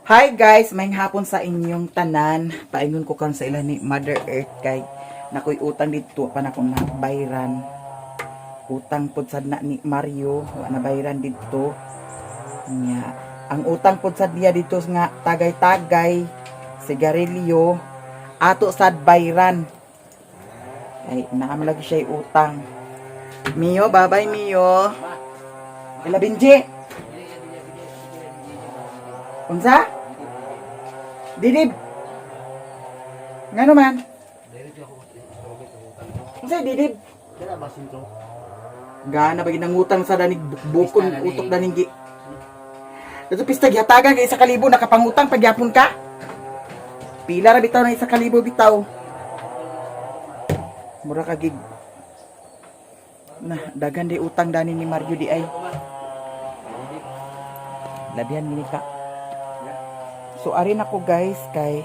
Hi guys, may hapon sa inyong tanan. Paingon ko kan sa ila ni Mother Earth kay nakoy utang dito pa na kong bayran. Utang pod sad na ni Mario, wa na bayran dito. Nya, ang utang pod sad niya dito nga tagay-tagay, sigarilyo, ato sad bayran. Ay, naam lagi siya utang. Mio, bye-bye Mio. Ila Benji. Unsa? Didib. Ngano man? Unsa didib? Gana bagi nangutang sa danig bukon utok danig gi. Dato pista gihatagan kay 1,000 nakapangutang pagyapon ka. Pila ra bitaw na 1,000 bitaw. Mura ka gig. Nah, dagan di utang dani ni Mario di ay. Labihan gini ka. So arin ako guys kay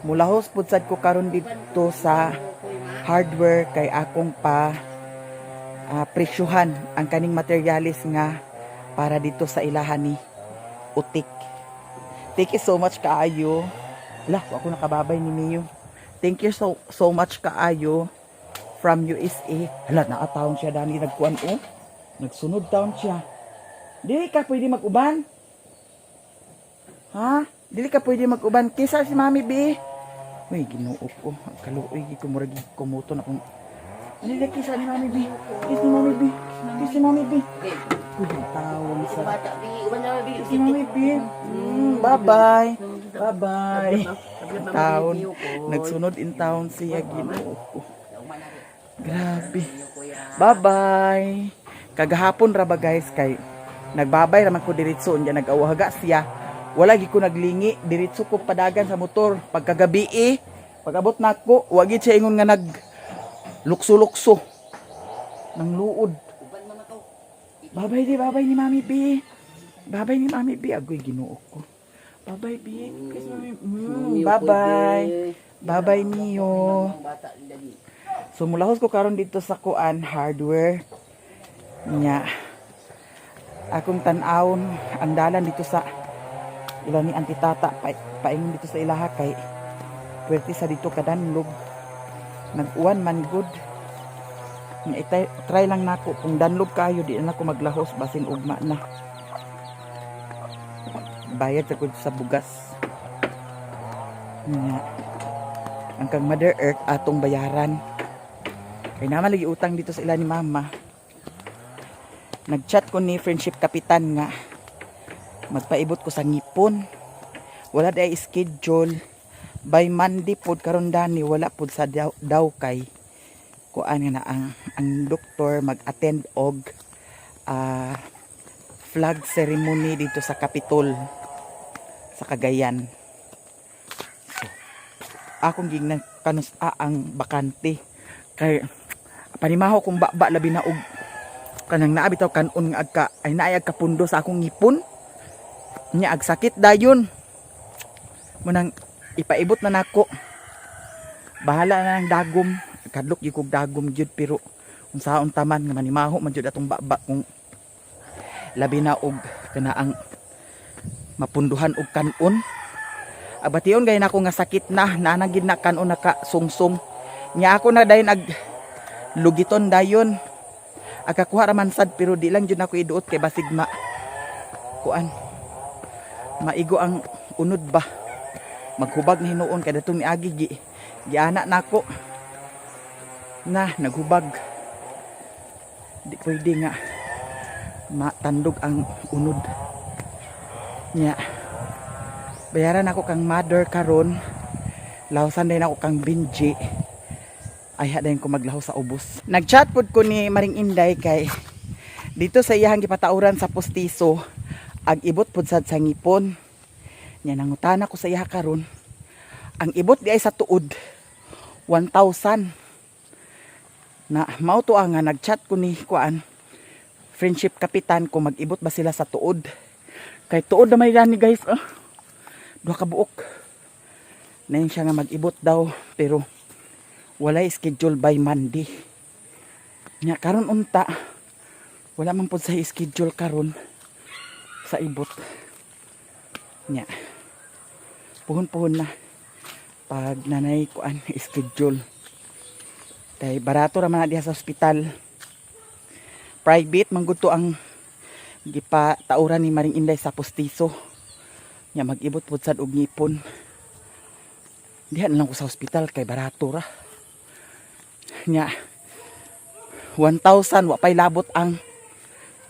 mulahos pud sad ko karon dito sa hardware kay akong pa presyuhan ang kaning materialis nga para dito sa ilahan ni Utik. Thank you so much kaayo. Lah, ako nakababay ni Mio. Thank you so much kaayo from USA. Hala, nakataon siya dani nagkuan oh. Nagsunod taon siya. Dili ka pwede mag-uban? Ha? Dili ka pwede mag-uban. Kisa si Mami B. Uy, ginuo ko. Kaluoy, kumuragi kumuto na kung... Dili kisa ni Mami B. Kisa ni Mami B. Kisa ni Mami B. Uy, tawon sa... Kisa ni Mami B. Bye-bye. Bye-bye. Taon. Nagsunod in town siya. Ginuo ko. Grabe. Bye-bye. Kagahapon ra ba guys kay... Nagbabay raman ko diritso. Diyan nag-awahaga siya. Wala gi ko naglingi, diretso ko padagan sa motor. Pagkagabi pag-abot na ko, wagi siya ingon nga nag lukso-lukso ng luod. Babay ni Mami B. Babay ni Mami B. Agoy ginuo ko. Babay B. Babay. Babay Mio. So mulahos ko karon dito sa kuan hardware. Nya. Akong tan-awon ang dalan dito sa ila ni Auntie Tata paingon dito sa ilaha kay pwerte sa dito kadanlog nag-uwan man good try lang nako kung danlog kayo di na ako maglahos basin ugma na bayad sa bugas nga ang kang Mother Earth atong bayaran kay naman lagi utang dito sa ila ni Mama. Nag-chat ko ni Friendship Kapitan nga magpaibot ko sa ngipon. Wala day schedule. By Monday pod karon dani wala pod sa daw kay kuan nga na ang doktor mag-attend og flag ceremony dito sa Capitol sa Cagayan. So, akong gignan kanus ang bakante kay panimaho kung ba labi na og kanang naa bitaw kanon nga agka ay naay agka pundo sa akong ngipon. Nya ag sakit dayon munang ipaibot na nako bahala na ng dagom kadlok gyud kog dagom gyud pero unsaon taman nga manimaho man gyud atong baba kung labi na og kanaang mapunduhan og kanon abation gay nako nga sakit na nanagid na kanon naka sungsong nya ako na dayon ag lugiton dayon agakuha ra man sad pero di lang gyud nako iduot kay basig kuan maigo ang unod ba maghubag na hinuon kada itong miagi giana nako na naghubag di pwede nga matandog ang unod nya bayaran ako kang Mother karon lawsan din ako kang Benji ay hadayon ko maglaho sa ubos. Nagchat pod ko ni Maring Inday kay dito sa iyang gipatauran sa postiso ag ibot pud sad sa ngipon. Nya nangutana ko sa iya karon. Ang ibot di ay sa tuod 1,000. Na mao to nga nagchat ko ni kuan Friendship Kapitan ko mag-ibot ba sila sa tuod. Kay tuod na may gani guys. Duha ka buok. Nain siya nga mag-ibot daw pero walay schedule by Monday. Nya karon unta wala man pud sa schedule karon sa ibot nya puhon-puhon na pag nanay kuan schedule. Kay barato ra man diha sa ospital. Private man gud to ang gipa tauran ni Maring Inday sa Postiso. Nya mag-ibot pud sad og ngipon. Diha na lang ko sa ospital kay barato ra. Nya 1,000 wa pay labot ang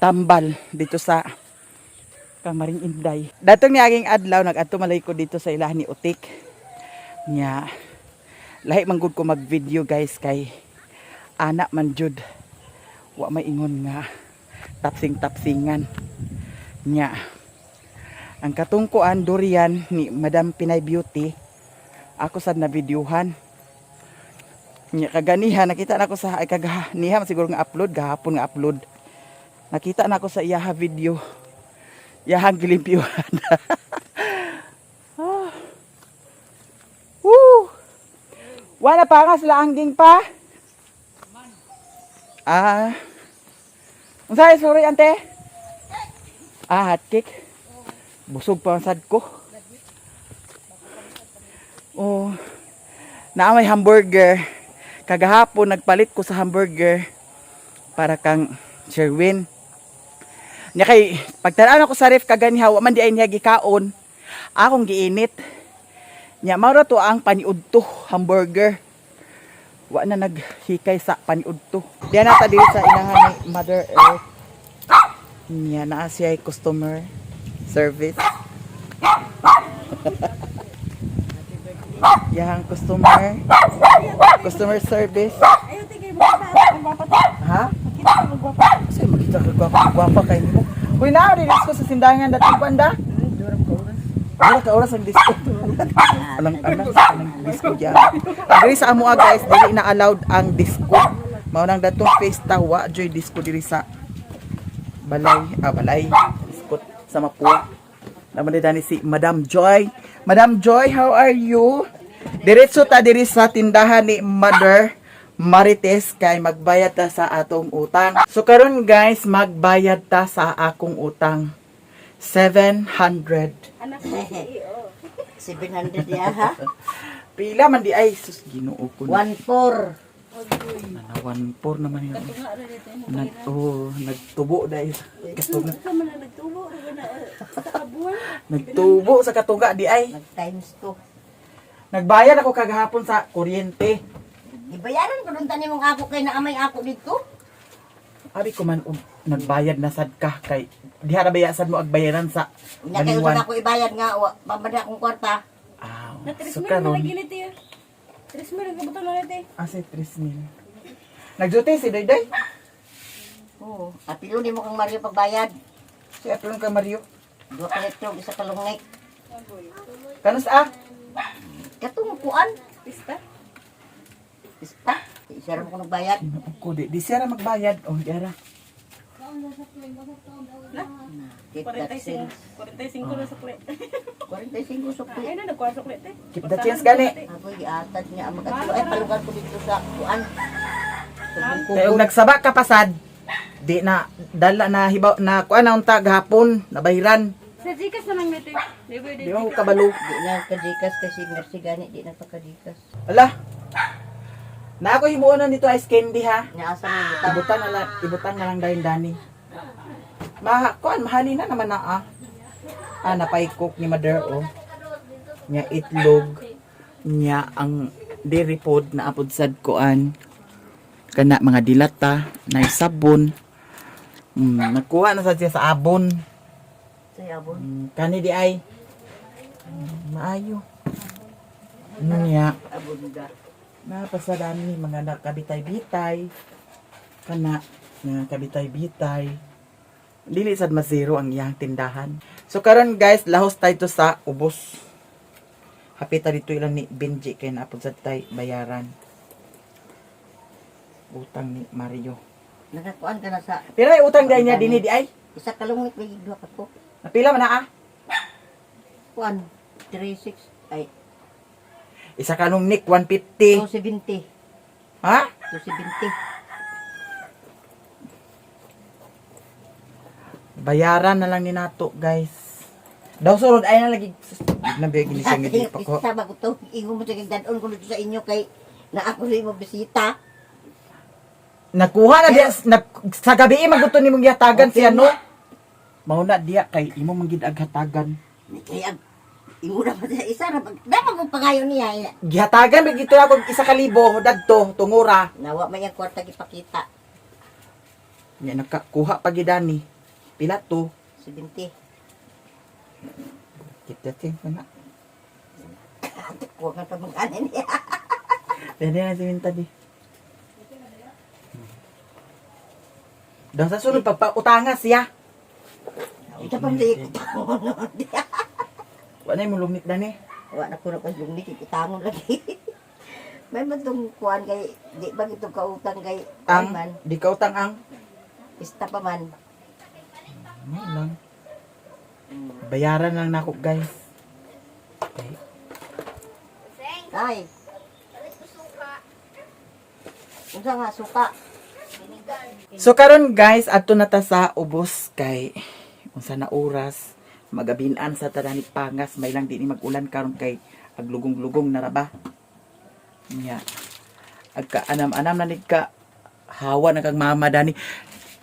tambal dito sa Maring Inday. Datong niaging adlaw nag-adto malay ko dito sa ilahan ni Utik. Nya lahi man gud ko mag-video guys kay anak man jud wa may ingon nga tapsing-tapsingan. Nya ang katungkuan durian ni Madam Pinay Beauty ako sad na videohan. Nya kaganihan nakita na ko sa ay kaganihan siguro nga upload gahapon nga upload. Nakita na ko sa iyaha video. Iyahang gilimpyuhan. Woo! Wala pa nga sila angging pa. Sorry ante. Hot cake. Busog pa ang sad ko. Oh. Na may hamburger. Kagahapon nagpalit ko sa hamburger para kang Sherwin. Nya kay pagtanaw ko sa ref kaganiha wa man di ay niya gikaon. Akong giinit. Nya mao ra to ang paniudto hamburger. Wa na naghikay sa paniudto. Diyan nata diri sa ilahan ni Mother Earth. Nya naa siya customer service. Yang customer service. Ha? Kasi makita ka gwapa kay mo. Uy na, rilis ko sa sindangan dati panda. Wala ka oras ang disco. Alang disco dyan. Diri sa amo guys, dili na allowed ang disco. Mao nang datong fiesta wa joy disco diri sa balay disco sa Mapua. Naman ni si Madam Joy. Madam Joy, how are you? Diretso ta diri sa tindahan ni Mother Marites kay magbayad ta sa atong utang. So karon guys, magbayad ta sa akong utang. 700. Anak ko CEO. 700 ya ha? Pila man di ay sus Ginoo ko. 14. 1.4 naman yun. Nagtubo dahil katunga. Nagtubo sa katunga di ay. Nag-times 2. Nagbayad ako kagahapon sa kuryente. Ibayaran ko nung tanim mong ako kay naamay ako dito. Abi ko man nagbayad na sad ka kay diha ra bayasan mo ag bayaran sa Nya kay usan ako ibayad nga pamada akong kwarta. So karon. 3,000 nagkabutan na natin. Asa 3,000. Nagduty si Dayday? Oo. Apilo ni mo kang Mario pagbayad. Si apilon ka Mario. 2 ka litro, isa ka lungay. Kanus Katong kuan. Pista? Pista. Isa rin ko nagbayad. Ko di siya ra magbayad. Oh, diara. Keep that 45 sense. na sa plate. 45 sukli. Ay na, nagkuha sa plate eh. Keep the chance gani. Ako giatad niya ang magatulo. Ay palugan ko dito sa kuan. Kay og nagsaba ka pasad. Di na dala na hibaw na kuan na unta gahapon nabahiran. Sa Gcash na lang natin. Di mo kabalo. Di na kadikas kasi mersi gani. Di na pagkadikas. Ala. Na ako himuonon dito ice candy ha. Niasa mo butang. Ibutan na lang dani. Kuan mahali na naman na napaikok ni Mother oh. Nya itlog nya ang dairy pod na apod sad kuan. Kana mga dilata na sabon. Nagkuha na sad siya sa abon. Sa abon. Kani di ay maayo. Nya Abon da. napasadami mga nakabitay-bitay kana nga kabitay-bitay dili sad mazero ang iyang tindahan. So karon guys, lahos tayo to sa ubos. Hapita dito ilang ni Benji kay naapod sa tay bayaran. Utang ni Mario. Nakakuan ka na sa Pero ay utang dahil niya dinhi di ay. isa ka lungit may duha ka ko. Napila man na Kuan 36 ay Isa ka nung Nick 150. 270. Ha? 270. Bayaran na lang ni nato guys. Daw sulod ay na lagi Nabiyag ni siya nga di pa ko. Pista ba ko to? Ingo mo sa kagdaon ko dito sa inyo kay na ako rin mo bisita. Nakuha na diya, sa gabi maguto ni mong yatagan Okay siya, no? na. Mauna diya, kay imo manggid aghatagan. Kaya ingo na pa sa isa na dapat mo pangayon niya. Gihatagan, bagito ako 1,000, dadto, tungura. Nawa may ang kwarta gipakita. Nya nakakuha pa gidani. Pila to? 70. Kita tin na. Kuha nga pa mga anin niya. Dede na si Minta di. Daw sa sunod pagpautangas siya. Ito pang di ko. Wala na yung lumit na ni. Wa na ko na pas lumik itamon lagi. May matong kuan kay di ba gito kautang kay Ang, man di ka utang ang. pista pa man. Ano lang. Bayaran lang na ako, guys. Okay. Ay. Unsa nga suka? So karon guys, adto na ta sa ubos kay unsa na oras magabinan sa tadani pangas may lang di ni magulan karon kay aglugong-lugong na ra ba. Nya. Agka anam-anam na ni ka hawa na kag mama dani.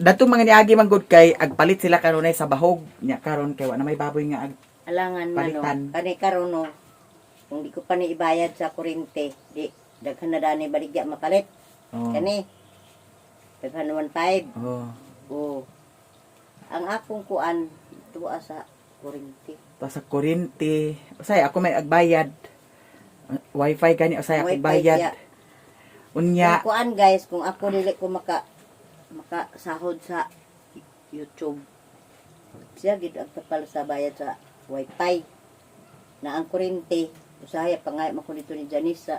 Dato mga niagi man gud kay agpalit sila kanunay sa bahog nya karon kay wa na may baboy nga Alangan man Palitan. no. Kani karon no. Kung di ko pa ni ibayad sa kuryente, di daghan na dani baligya mapalit. oh. Kani 515. Oh. Oo. Ang akong kuan tuwa sa kuryente. Ta sa kuryente. Usay ako may agbayad. Wifi kani usay ako Wifi bayad. siya. Unya. Kung kuan guys, kung ako dili ko makasahod sa YouTube. Siya gid ang kapal sa bayad sa wifi. Na ang kuryente, usaya pangay man ko dito ni Janice sa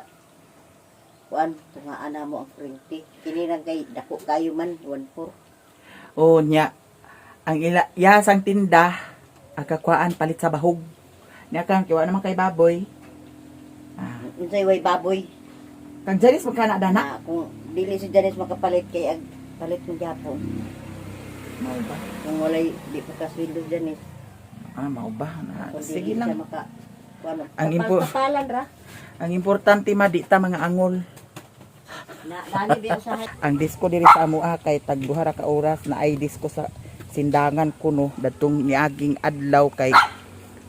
kuan tungaan na mo ang kuryente. Kini lang kay dako kayo man 14. Oh, nya. Ang yasang tinda, akakwaan palit sa bahog. Nya kang kiwa naman kay baboy. Unsay way baboy. Kang Janice magkana dana? Na kung dili si Janice makapalit kay ag palit mo gyapon. Mao ba? Kung walay di pa kasweldo Janice. Mao ba? Na, Kung sige dili siya lang. ang papalan ra. Ang importante di ta mga angol. Na dani biya sa Ang disco diri sa amoa kay tagduha ra ka oras na ay disco sa sindangan kuno datong niaging adlaw kay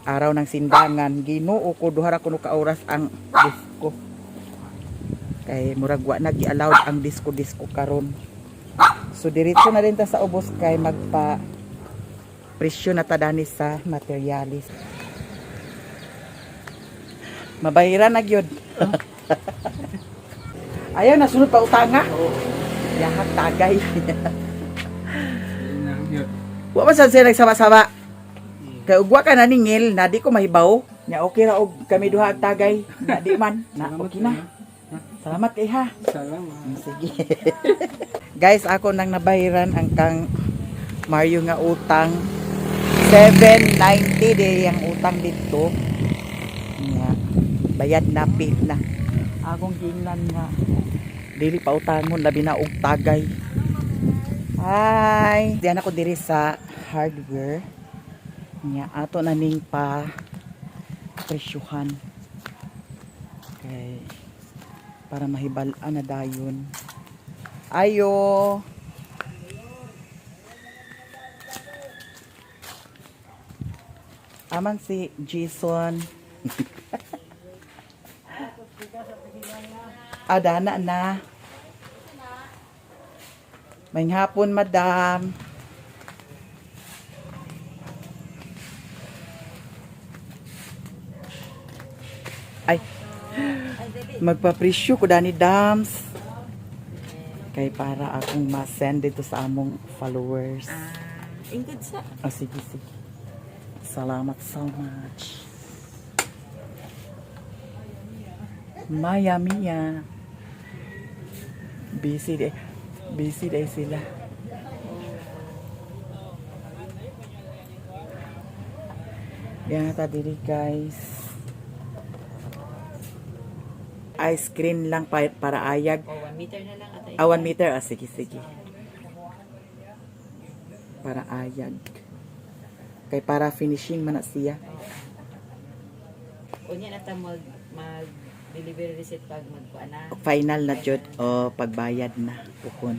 araw ng sindangan Ginoo ko duha ra kuno ka oras ang disco. Kay murag wa na gi-allowed ang disco karon. So diretso na rin ta sa ubos kay magpa presyo na tadani sa materialis. Mabayaran na gyud. Ayaw na sunod pa utanga. Yahat tagay. Wa man sad siya nagsama-sama. Kay ugwa ka na ningil, na di ko mahibaw. Nya okay ra og kami duha ag tagay. Na di man, na okay na. Salamat kay ha. Salamat. Sige. Guys, ako nang nabayaran ang kang Mario nga utang. 790 de ang utang dito. Nya bayad na pil na. Akong gingnan nga dili pa utangon labi na og tagay. Hi. Diyan ako diri sa hardware. Nya ato na ning pa presyuhan. Okay. Para mahibal-an na dayon. Ayo. Aman si Jason. Adana na. May hapon, madam. Ay. Magpapresyo ko dani dams. Kay para akong ma-send dito sa among followers. Ingkod sa. Oh, sige, sige. Salamat so much. Maya Mia. Busy day. Busy day sila. Yan ta diri guys. Ice cream lang para ayag. 1 meter na lang atay. 1 meter. Sige, sige. Para ayag. Kay para finishing man na siya. unya na ta mag delivery receipt pag magkuan na. Final na jud o pagbayad na pukon.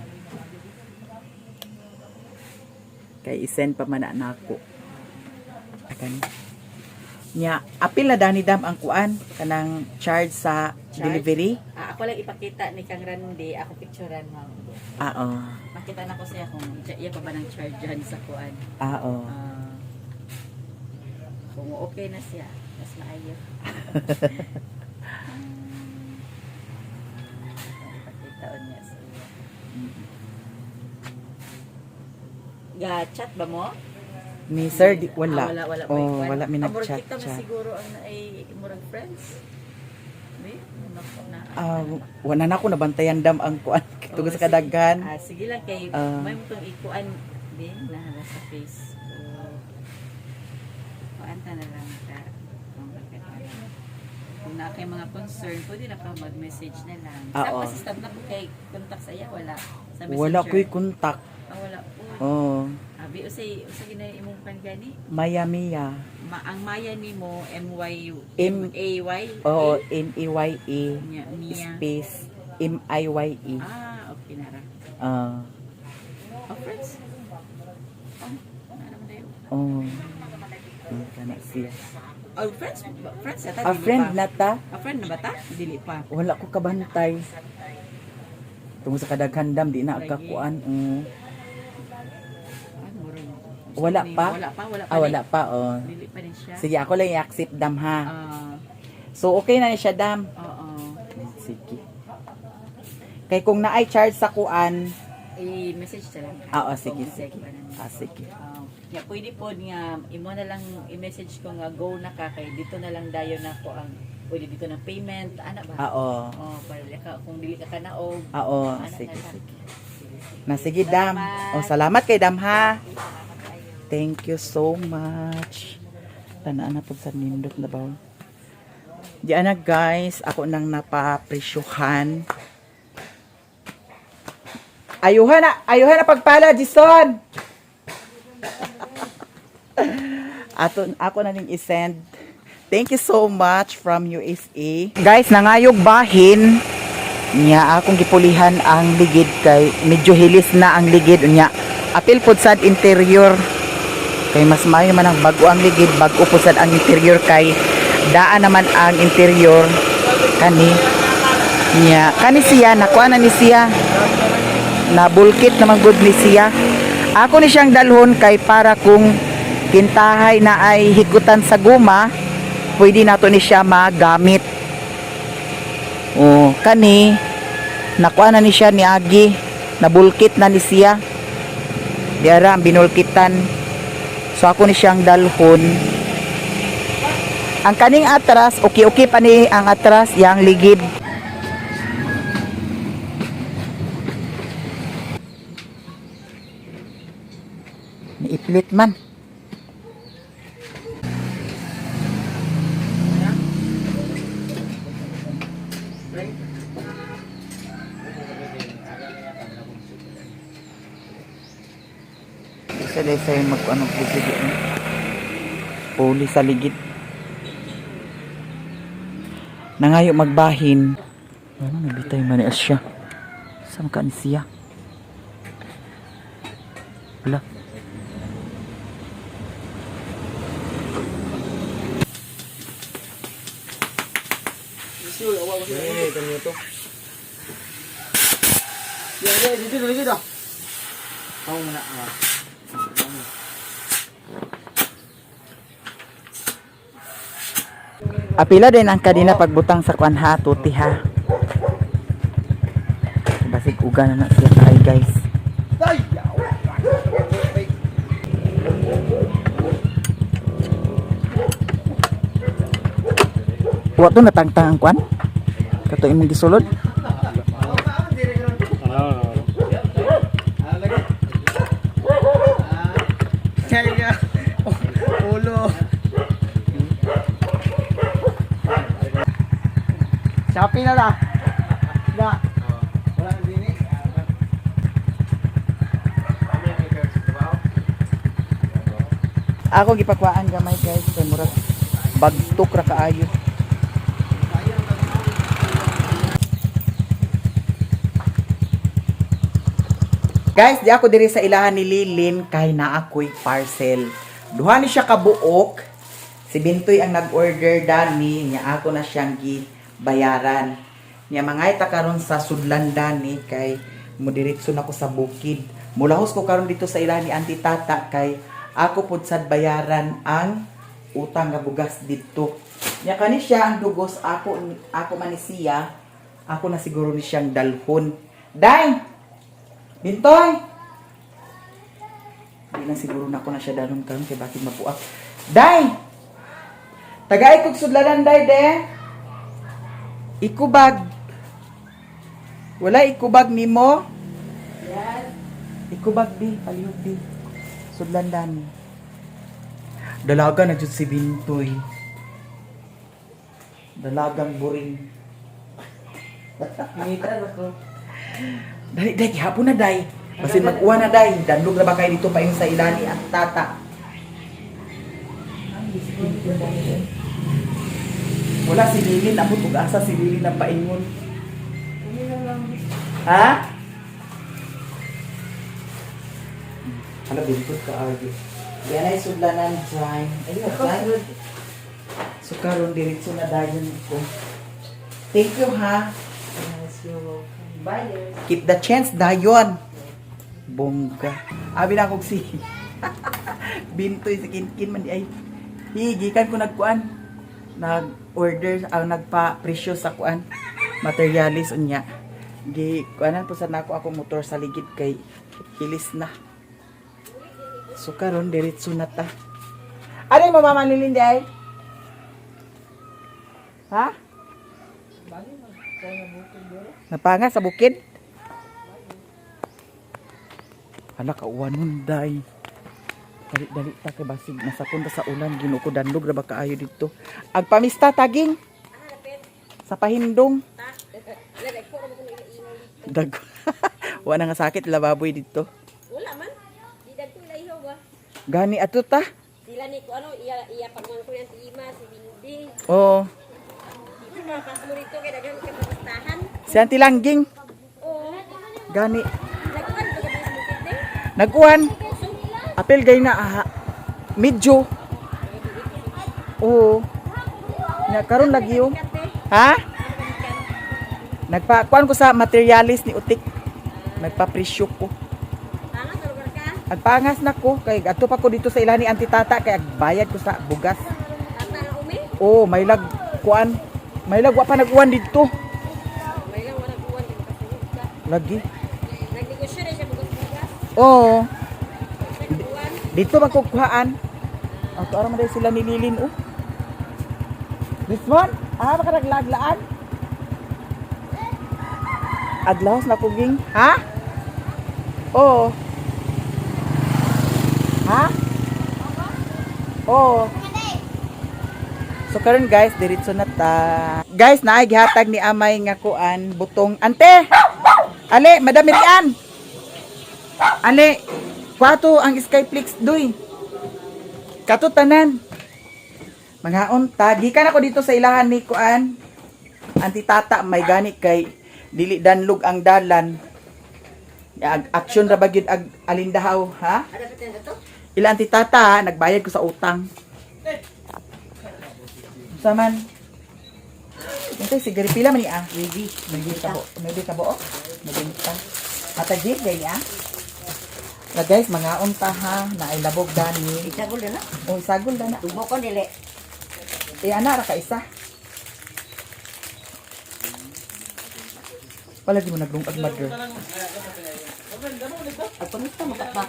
Kay isend pa man na ako. Akan. Nya, apil na dani dam ang kuan kanang charge sa delivery. Ako lang ipakita ni Kang Randy, ako picturean mo. Oo. Makita na ko siya kung iya pa ba ng charge dyan sa kuan. Oo. Kung okay na siya, mas maayo. Ipakita niya siya. Ga-chat ba mo? Ni sir di wala. Wala Oh, may kwan. wala mi Murag nag-chat kita mo chat. siguro ang ay murag friends. Di? Wala na ako nabantayan dam ang kuan tungod sa kadaghan. Sige lang kay may mo tong ikuan din na sa face. So, kuan ta na lang ta. Kung na kay mga concern, pwede na ka mag-message na lang. Sa Oo. assistant na po kay contact sa iya, wala. Sa messenger. Wala ko'y kontak. Wala po. Oh, Abi, usay ginay imong pan gani? Maya. Ang maya ni mo, M-Y-U, M- M-A-Y? Oo, M-E-Y-E Mia. space M-I-Y-E. Okay na ra. Friends? Naram dayo. Oh. Kana siya. Friends? Friends ata, A dili friend pa. na ta, Friend na ba ta? Dili pa. wala ko kabantay. Tungod sa kadaghan dam di na agkakuan. Murag. Wala pa? Wala pa. Wala pa oh. Dili pa din siya. Sige, ako lang i-accept dam ha. Ah, So okay na ni siya dam. oo. Sige. Kay kung naay charge sa kuan, I-message ta lang. sige, Kung sige. pa na. Sige. Ya pwede po nga imo na lang i-message ko nga go na ka kay dito na lang dayon nako ang pwede dito ng payment ana ba? Oo. Para dili ka kung dili ka kanaog. Oo, ana sige, na lang. sige. Na sige dam. O salamat kay dam ha. Thank you so much. Tanaan na po sa nindot na ba? Diyan na guys, ako nang napapresyuhan. Ayuhan na pagpala, Jason. Ako na ning isend. Thank you so much from USA. Guys, nangayog bahin. Nya akong gipulihan ang ligid kay medyo hilis na ang ligid unya. Apil pod sad interior. Kay mas maayo man ang bago ang ligid, bago po sad ang interior kay daan naman ang interior kani. Nya kani siya nakuha na ni siya. Nabulkit naman good ni siya. Ako ni siyang dalhon kay para kung kintahay na ay higutan sa guma, pwede nato ni siya magamit. Oh, kani nakuha na ni siya ni Agi, nabulkit na ni siya. Diara ang binulkitan. So ako ni siyang dalhon. Ang kaning atras, okay pa ni ang atras, yang ligid. Niiplit man. Isa sa'yo mag-anong ligid. Puli sa ligid. Nangayo magbahin. Ano, nabitay man siya. Saan ka ni siya? Wala. Apila din ang kadina pagbutang sa kwan ha, tuti ha. Basig uga na siya tayo guys. Wato natangtang ang kwan? Kato imong gisulod? Shopee na lang. Na. Wala din eh. Ako gipakwaan gamay guys kay murag bagtok ra kaayo. Guys, di ako diri sa ilahan ni Lilin kay na ako'y parcel. Duha ni siya kabuok. Si Bintoy ang nag-order dani, niya ako na siyang gibayaran. Niya mangay ta karon sa sudlan dani kay mudiretso na ko sa bukid. Mulahos ko karon dito sa ilahan ni Auntie Tata kay ako pud sad bayaran ang utang nga bugas dito. Niya kani siya ang dugos ako man ni siya. Ako na siguro ni siyang dalhon. Day! Bintoy! Hindi na siguro na ako na siya dalhon karon kay bakit mapuak. Day! Tagay kog sudlanan day de. Ikubag. Wala ikubag nimo? Yes. Ikubag di, palihog di. Sudlan dani. Dalaga na jud si Bintoy. Dalagang buring. Ngita ako. Dali, day, hapon na, day. Basin mag-uwan na, day. Danlog na ba kayo dito pa yung sa ilani at tata? Wala si Lilin. Amot ug-asa si Lilin na paingon. Ha? Hala, bintot ka, Arby. Yan ay sudlanan, dry. Ayun, dry. So, karon diretso na dayon ko. Thank you, ha? Yes, you're welcome. Bye. Keep the chance, dayon. Bongga. Abi na kog si Bintoy si Kinkin man di ay. Higikan ko nagkuan. Nag-order ang nagpa-presyo sa kuan. Materialis unya. Gi kuanan po sa nako akong motor sa ligid kay hilis na. So karon diretso na ta. Ano yung mamamanilin di ay? Ha? Napanga sa bukid? Anak kauwan nun, day. Dali ta kay basig nasa punta sa ulan ginuko danlog ra ba kaayo dito. Ag pamista taging sa pahindong. Dag. Wala nga sakit lababoy dito. Wala man. Di dagko ilahiw ba? Gani ato ta. Sila ni ko ano iya pagman ko yan si Ima si Bindi. Oh, Ito mga kasmo rito kay daghan ka pastahan. si Auntie Langging. Oo. Gani Nagkuan ko sa bukid din. naguan. Apel gay na medyo. Oo. Na karon lagi yung. Ha? Nagpakuan ko sa materialis ni Utik. Nagpa-presyo ko. Tanga sa lugar ka. Agpangas na ko kay adto pa ko dito sa ilahan ni Auntie Tata kay agbayad ko sa bugas. Tata na umi. Oh, may lag kuan. May lag wa pa nag-uwan dito. May lang wala kuan din kasunod ka. Lagi. Nagnegosyo na siya bugas-bugas. Oo. Sa kuan. Dito magkukuhaan. Ato ara man day sila ni Lilin oh. This one? Ah, baka naglaglaan. Adlaws na kuging. Ha? Oo. Ha? Oo. So karon guys, diretso na ta. Guys, naay gihatag ni Amay nga kuan butong. Ante. Ale, Madam Mirian. Ale, kwato ang Skyflix doy. Kato tanan. Mga unta, gikan ako dito sa ilahan ni kuan. Auntie Tata may gani kay dili danlog ang dalan. Action ra ba gyud ag alindahaw, ha? Ada pitin to? Ila Auntie Tata, nagbayad ko sa utang. Saman. Ito sigari pila man ni ah. Maybe tabo. Maybe tabo. Maybe ta. Matagid gay ah. Na guys, mga unta ha, na ay labog dani. Isagol na. O sagol na. Tubo ko dili. Ana ra ka isa. Wala di mo naglungag mother. Ang pamista mo ka pa.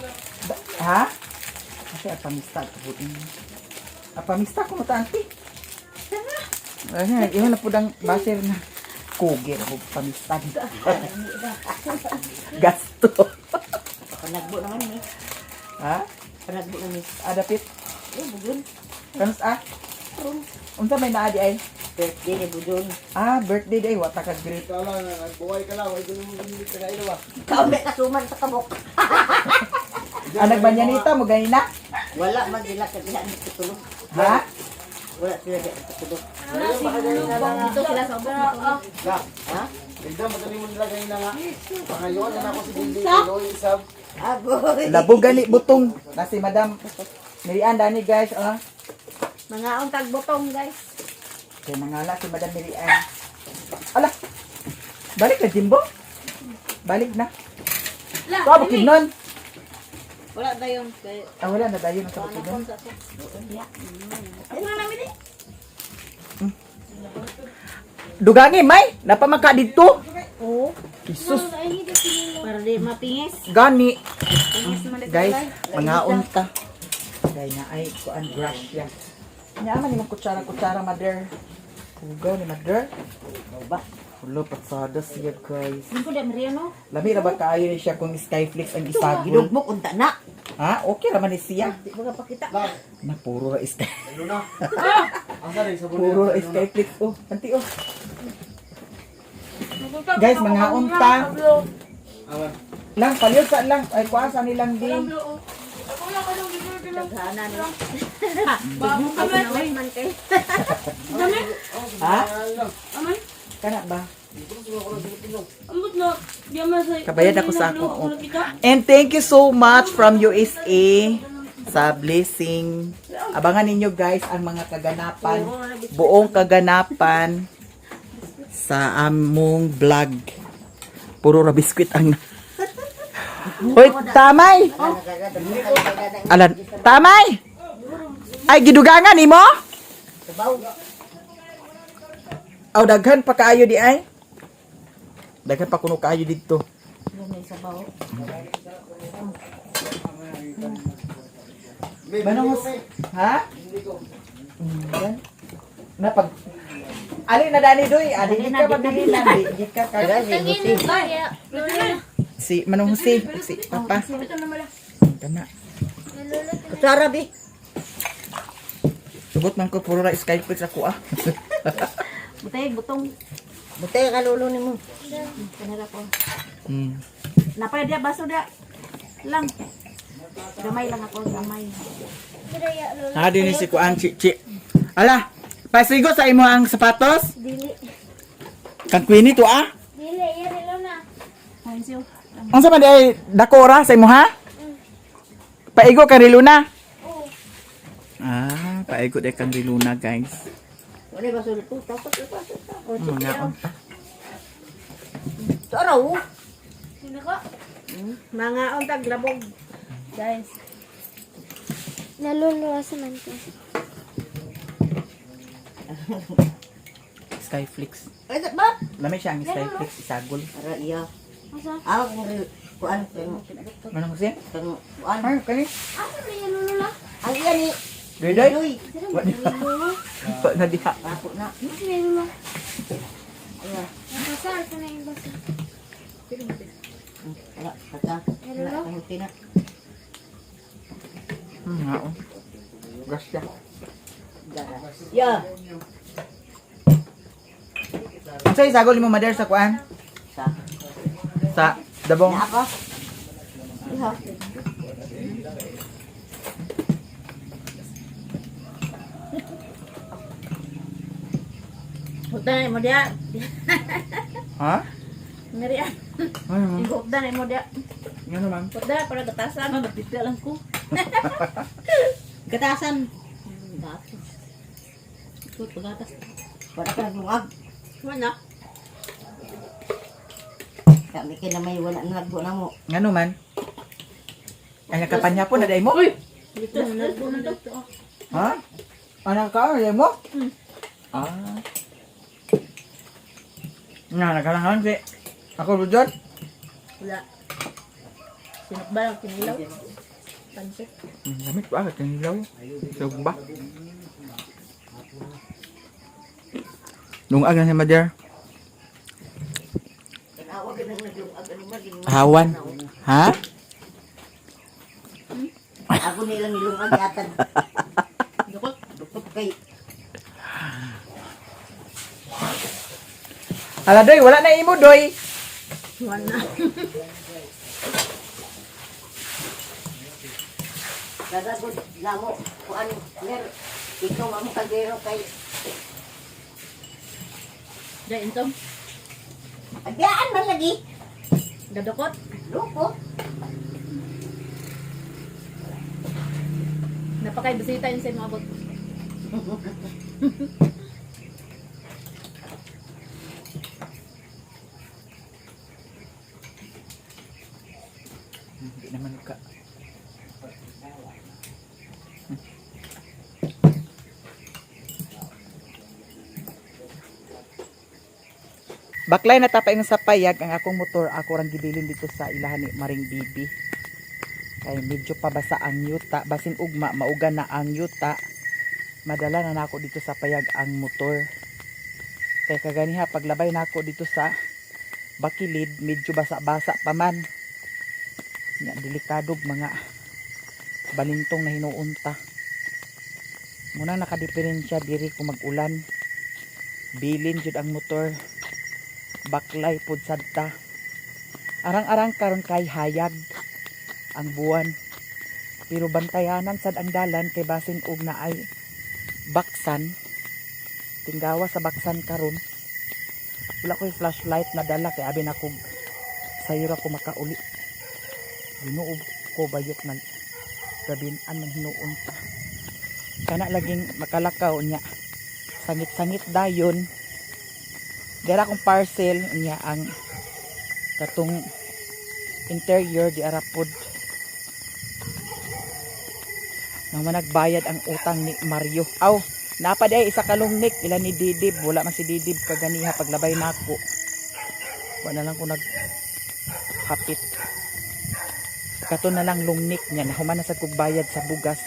Ha? Kasi apamista ko putin. Apamista ko mo ta auntie. Ay, iyon na pudang baser na. Kugi na po pamista. Gasto. Panagbo naman ni. Ha? Panagbo naman ni. Adapit. Bugon. Kanus ah? Unsa may naadi ay? Birthday ni Budon. Ah, birthday day. Wata ka great. Kaumbe kasuman sa kabok. Ah, nagbanyanita mo ganina? Wala man sila kadihan ni tutulog. Ha? Wala sila di tutulog. Dito sila sa ubok. Ha? Tignan, madali mo nilagay na nga. Pangayon, na ako si Billy. Loy, isab. Agoy. Labog gali butong. Na si Madam Mirian Dani guys, ah. Mga untag botong, guys. Kaya nangala si Madam Mirian. Ala. Balik na Jimbo. Balik na. Sa bukid nun. Wala na yung... Ah, wala na tayo sa bukid nun. Dugangi, May. Napamaka dito. Oo. Jesus. Para di mapingis. Gani. Pingis man dito, Guys, mga unta. Dahil na ay kuan brush yan. Nyaman ni kutsara-kutsara, mother. Hugaw ni mother. Ba? Hulo, patsada siya, guys. Hindi ko di Mariano. Lami ra ba kaayo ni siya kung Skyflix ang isagol? Gidugmok unta na. Ha? Okay raman ni siya. Di ba pakita? Na puro ra Sky. Ano na? Ang saring sabon Puro ra Skyflix. Oh, anti oh. Guys, mga unta. Awan. Lang, palyod sa lang. Ay, kuasa nilang di. Daghana ni. Pagkakas man kay. Ha? Aman. Kana ba? Ambot na, diyaman sa... Kabayad ako sa ako. And thank you so much from USA sa blessing. Abangan ninyo guys ang mga kaganapan, buong kaganapan sa among vlog. Puro ra biskwit ang Hoy, tamay! Alan, tamay! Ay, gidugangan imo? Sabaw. Aw, daghan pa kaayo di ay? Daghan pa kuno kaayo dito. Manong ha? Yan. Napag Ali na dani doy, ali di ka magdilan, di ka Kaya si Jose. si Manong Jose, si Papa. Kana. Kutsara bi. Subot man ko puro ra Skyflix ako ah. Butay, butong. Butay ka lulo ni mo. Kanila ko. Hmm. Napay dia baso dia. Lang. Gamay lang ako, gamay. Ha din si Kuan Chichi. Ala, pasigo sa imo ang sapatos? Dili. Kang Queenie to ah. Dili, yan nila na. Ayun siyo. Unsa man di ay dakora sa imo ha? Paigo ka riluna. Oo. Ah, paigo de kang riluna guys. Wala ba sulit po? Tapos Mga unta. Taraw. Sino ka? Mga untag labog. Guys. Naluluwas man ko. Skyflix. Ay, ba? Lami siya ang Skyflix isagol. Para iya. Asa? Ako kung kuan kung Manong Jose? kuan. Ay, kani. Asa na yan lulula? Ang iya ni. Doy. Uy. Pa na diha. Ako na. Asa na yung lulula? Iya. Nakasal ka na yung basa. Wala, kata. Hello? Ang tina. Nga oh. Gas siya. Ya. Unsa isagol mo mother sa kuan? Sa. Sa dabong. Na ako. Iya. Hutan mo dia. Ha? Merian. Ano? Hutan mo dia. Ano man? Hutan para gatasan. Magpipil lang ko. Gatasan. Gatos. Ito, pagatas. Wala ka lungag. Wala. Kami kina may wala nagbo na mo. Ngano man? Ay nakapanya po na day mo? Dito na dito. Ha? Anak ka day mo? Ah. Nga nakalangan si ako rujot. Wala. Sinukba lang kinilaw. Pansit. Lamit ba ka hilaw? Sugba. Nung aga si mother. Tinawag ka nang naglungag ano man. Hawan. Ha? Ako nilang nilungag yatan. Dukot. Dukot kay. Ala doy, wala na imo doy. Wala. Kadagod lamo kuan mer. Ikaw mo kaldero kay Diyan ito. Agyaan man lagi. Dadukot. Loko. Napakay bisita yun sa mga abot. Hindi naman ka. Baklay na tapay nga sa payag ang akong motor, ako rang gibilin dito sa ilahan ni Maring Bibi. Kay medyo pabasa ang yuta, basin ugma mauga na ang yuta. Madala na nako dito sa payag ang motor. Kay kaganiha paglabay nako dito sa bakilid, medyo basa-basa pa man. Nga delikadog mga balintong na hinuunta. Muna nakadiferensya diri kung mag-ulan. Bilin jud ang motor. Baklay pod sadta. Arang-arang karon kay hayag ang buwan. Pero bantayanan sad ang dalan kay basin og na ay baksan. Tinggawa sa baksan karon. Wala ko'y flashlight na dala kay abi na kog sayura ko makauli. Hinuob ko bayok na gabinan man hinuunta. Kana laging makalakaw niya. Sangit-sangit dayon. Dara kong parcel niya ang katong interior di arapod. Nang managbayad ang utang ni Mario. Aw, napaday isa kalungnik ilan ni Didib. Wala man si Didib kaganiha paglabay nako. Wala lang ko naghapit. Kato na lang lungnik niya. Nahuman na sa kugbayad sa bugas.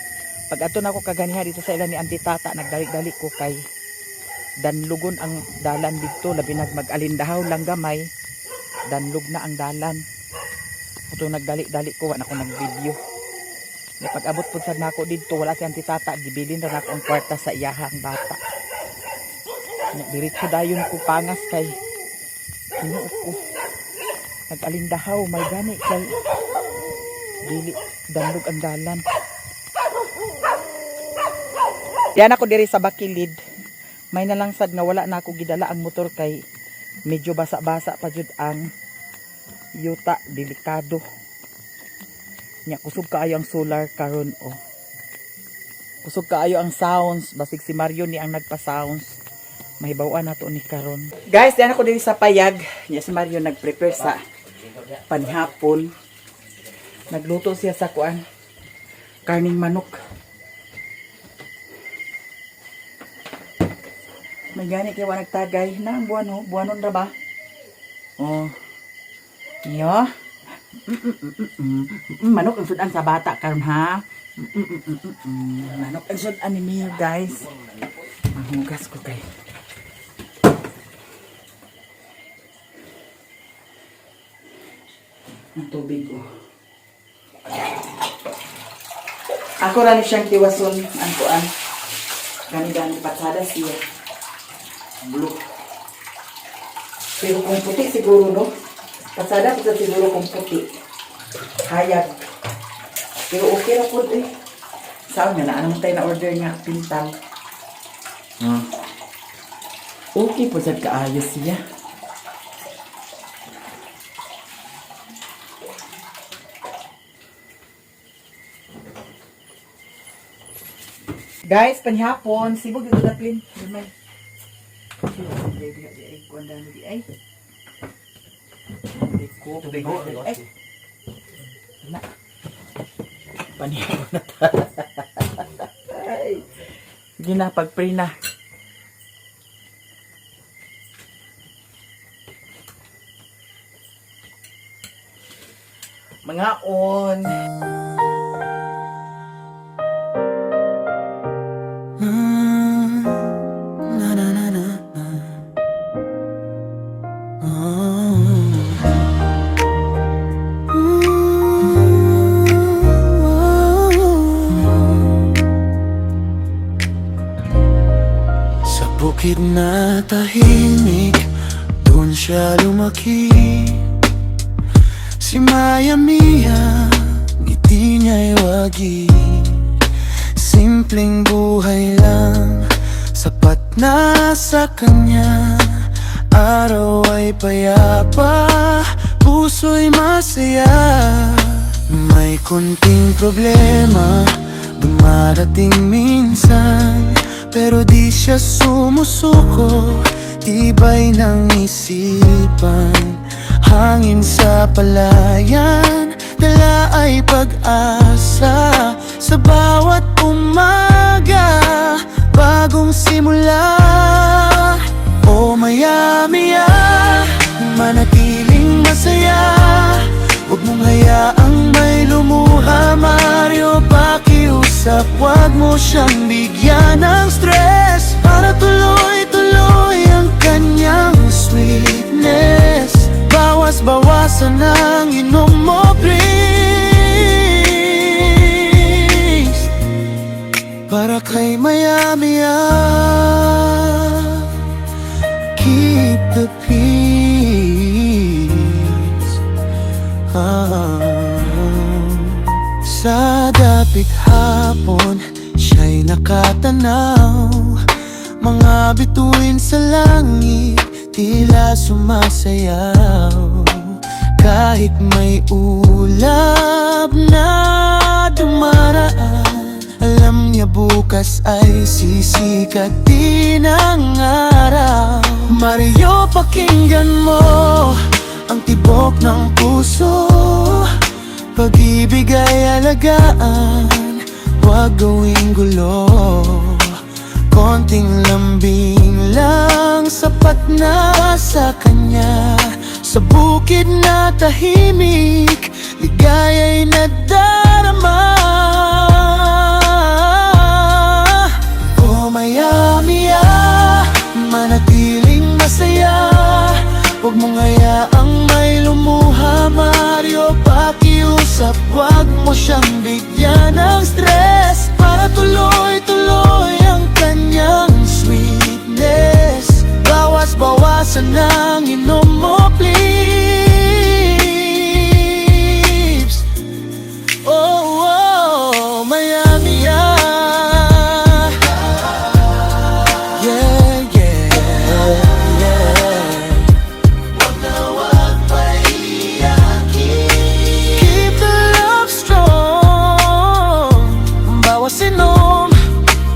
Pag ato na ko kaganiha dito sa ilan ni Auntie Tata, nagdalik-dalik ko kay danlugon ang dalan dito. Labi mag-alindahaw lang gamay. Danlug na ang dalan. Ito nagdalik-dalik ko. Wala ko nag-video. Pag abot po sa nako dito, wala si Auntie Tata. Gibilin na ako ang kwarta sa iyahang bata. Diretso dayon ko pangas kay sinuot ko. Nag-alindahaw. May gani kay dili danlug ang dalan. Yan ako diri sa bakilid. May nalangsad nga wala na ako gidala ang motor kay medyo basa-basa pa jud ang yuta, delikado. Nya kusog kaayo ang solar karon oh. Kusog kaayo ang sounds, basig si Mario ni ang nagpa-sounds. Mahibaw-an nato ni karon. Guys, yan ako diri sa payag. Nya si Mario nag-prepare sa panhapon. Nagluto siya sa kuan, karning manok. May gani kaya nagtagay na ang buwan ho. Buwanon ra ba? Oh. Iyo. Manok ang sudan sa bata karon ha. Manok ang sudan ni Mio guys. Mahugas ko kay. Ang tubig ko. Ako rin siyang tiwason ang kuan. Gani-gani patsada siya. Blue. Pero kung puti siguro no. Pasada ko siguro kung puti. Hayag. Pero okay na po eh. Saan nga na? Ano tayo na order niya? Pintal. Okay po sad kaayos siya. Guys, panhapon. Sibog yung daplin. Dumay. Panihaw na ta. Sige na, pag-pray na. Mga on. Bukid na tahimik, doon siya lumaki. Si Maya Mia, ngiti niya'y wagi. Simpleng buhay lang, sapat na sa kanya. Araw ay ay payapa, puso'y masaya. May kunting problema, dumarating minsan, pero di siya sumusuko. Tibay ng isipan, hangin sa palayan, dala ay pag-asa. Sa bawat umaga, bagong simula. O maya-maya, manatiling masaya. Huwag mong hayaang may lumuha, Mario, pakiusap. Huwag mo siyang bigyan ng stress, para tuloy-tuloy ang kanyang sweetness. Bawas-bawasan ang inom mo, please, para kay maya-maya. Keep the peace. Sa dapit hapon, siya'y nakatanaw, mga bituin sa langit, tila sumasayaw. Kahit may ulap na dumaraan, alam niya bukas ay sisikat din ang araw. Mario, pakinggan mo ang tibok ng puso. Pag-ibig ay alagaan, huwag gawing gulo. Konting lambing lang, sapat na sa kanya. Sa bukid na tahimik, ligaya'y nadarama. O maya-maya, manatiling masaya. Huwag mong hayaang may lumuha, Mario, pakiusap. Huwag mo siyang bigyan ng stress, para tuloy-tuloy ang kanyang sweetness. Bawas-bawasan ang inom mo, please. Oh, oh, maya-maya. Yeah, yeah, yeah. Huwag na huwag paiyakin. Keep the love strong, bawas inom,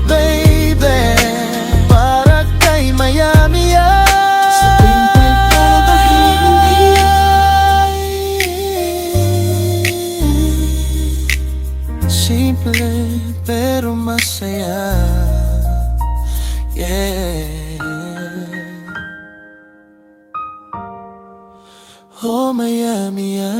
baby, para kay maya-maya. Simple pero masaya. Yeah. Oh, maya-maya.